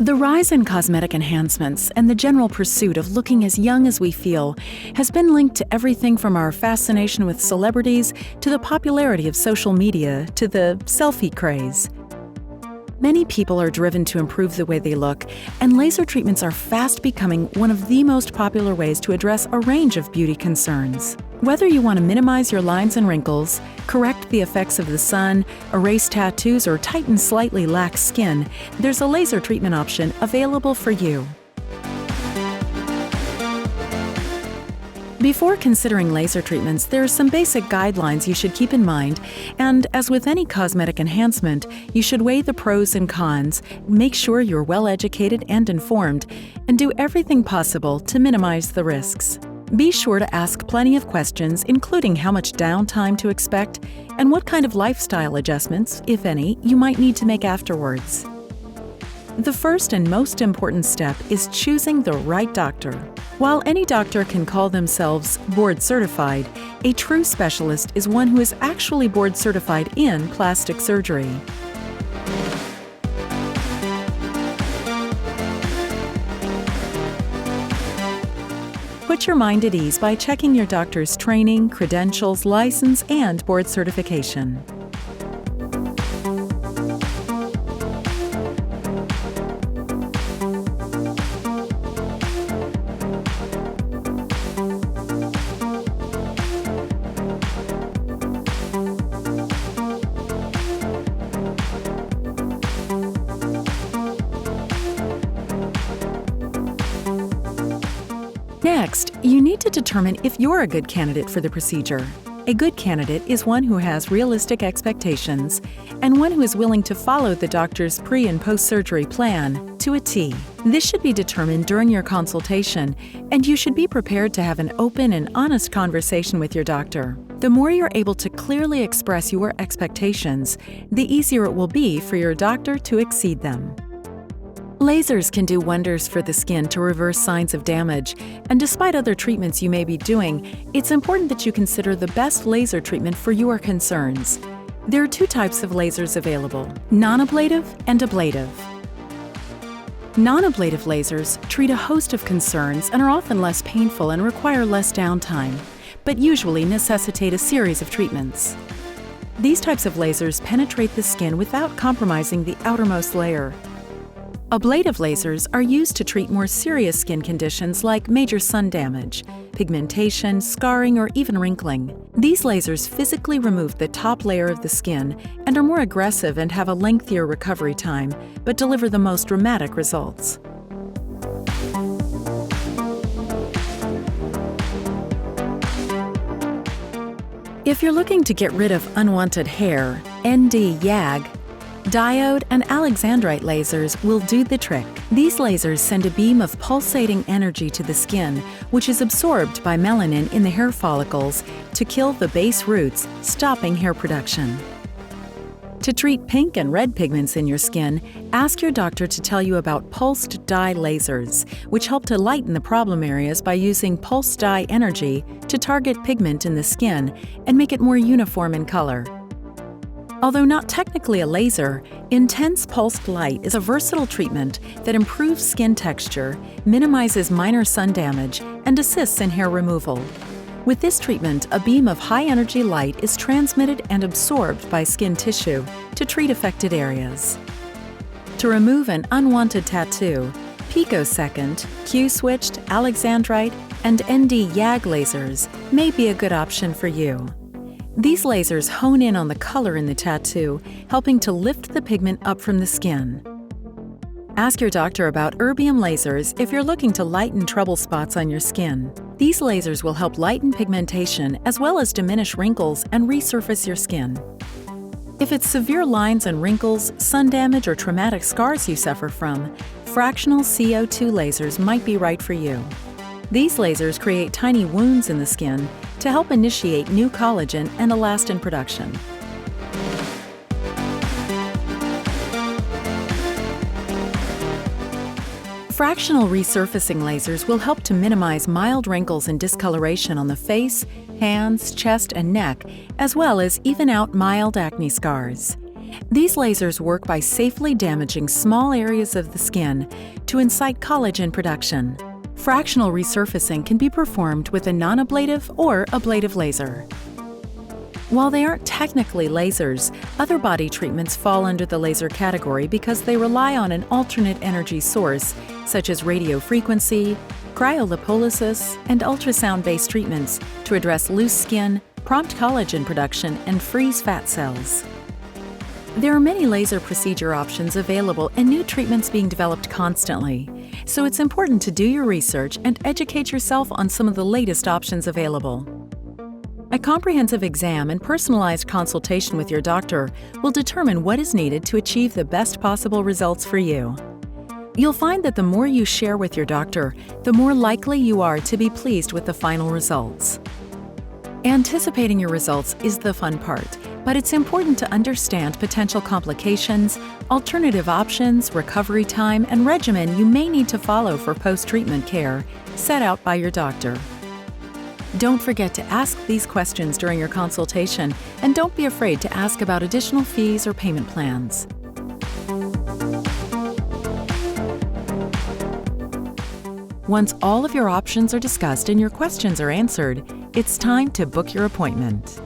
The rise in cosmetic enhancements and the general pursuit of looking as young as we feel has been linked to everything from our fascination with celebrities to the popularity of social media to the selfie craze. Many people are driven to improve the way they look, and laser treatments are fast becoming one of the most popular ways to address a range of beauty concerns. Whether you want to minimize your lines and wrinkles, correct the effects of the sun, erase tattoos, or tighten slightly lax skin, there's a laser treatment option available for you. Before considering laser treatments, there are some basic guidelines you should keep in mind, and as with any cosmetic enhancement, you should weigh the pros and cons, make sure you're well educated and informed, and do everything possible to minimize the risks. Be sure to ask plenty of questions, including how much downtime to expect and what kind of lifestyle adjustments, if any, you might need to make afterwards. The first and most important step is choosing the right doctor. While any doctor can call themselves board certified, a true specialist is one who is actually board certified in plastic surgery. Put your mind at ease by checking your doctor's training, credentials, license, and board certification. Next, you need to determine if you're a good candidate for the procedure. A good candidate is one who has realistic expectations and one who is willing to follow the doctor's pre- and post-surgery plan to a T. This should be determined during your consultation, and you should be prepared to have an open and honest conversation with your doctor. The more you're able to clearly express your expectations, the easier it will be for your doctor to exceed them. Lasers can do wonders for the skin to reverse signs of damage, and despite other treatments you may be doing, it's important that you consider the best laser treatment for your concerns. There are two types of lasers available: non-ablative and ablative. Non-ablative lasers treat a host of concerns and are often less painful and require less downtime, but usually necessitate a series of treatments. These types of lasers penetrate the skin without compromising the outermost layer. Ablative lasers are used to treat more serious skin conditions like major sun damage, pigmentation, scarring, or even wrinkling. These lasers physically remove the top layer of the skin and are more aggressive and have a lengthier recovery time, but deliver the most dramatic results. If you're looking to get rid of unwanted hair, ND-YAG, diode and alexandrite lasers will do the trick. These lasers send a beam of pulsating energy to the skin, which is absorbed by melanin in the hair follicles to kill the base roots, stopping hair production. To treat pink and red pigments in your skin, ask your doctor to tell you about pulsed dye lasers, which help to lighten the problem areas by using pulsed dye energy to target pigment in the skin and make it more uniform in color. Although not technically a laser, intense pulsed light is a versatile treatment that improves skin texture, minimizes minor sun damage, and assists in hair removal. With this treatment, a beam of high-energy light is transmitted and absorbed by skin tissue to treat affected areas. To remove an unwanted tattoo, picosecond, Q-switched, alexandrite, and ND-YAG lasers may be a good option for you. These lasers hone in on the color in the tattoo, helping to lift the pigment up from the skin. Ask your doctor about erbium lasers if you're looking to lighten trouble spots on your skin. These lasers will help lighten pigmentation as well as diminish wrinkles and resurface your skin. If it's severe lines and wrinkles, sun damage, or traumatic scars you suffer from, fractional CO2 lasers might be right for you. These lasers create tiny wounds in the skin to help initiate new collagen and elastin production. Fractional resurfacing lasers will help to minimize mild wrinkles and discoloration on the face, hands, chest, and neck, as well as even out mild acne scars. These lasers work by safely damaging small areas of the skin to incite collagen production. Fractional resurfacing can be performed with a non-ablative or ablative laser. While they aren't technically lasers, other body treatments fall under the laser category because they rely on an alternate energy source, such as radiofrequency, cryolipolysis, and ultrasound-based treatments to address loose skin, prompt collagen production, and freeze fat cells. There are many laser procedure options available and new treatments being developed constantly, so it's important to do your research and educate yourself on some of the latest options available. A comprehensive exam and personalized consultation with your doctor will determine what is needed to achieve the best possible results for you. You'll find that the more you share with your doctor, the more likely you are to be pleased with the final results. Anticipating your results is the fun part, but it's important to understand potential complications, alternative options, recovery time, and regimen you may need to follow for post-treatment care set out by your doctor. Don't forget to ask these questions during your consultation, and don't be afraid to ask about additional fees or payment plans. Once all of your options are discussed and your questions are answered, it's time to book your appointment.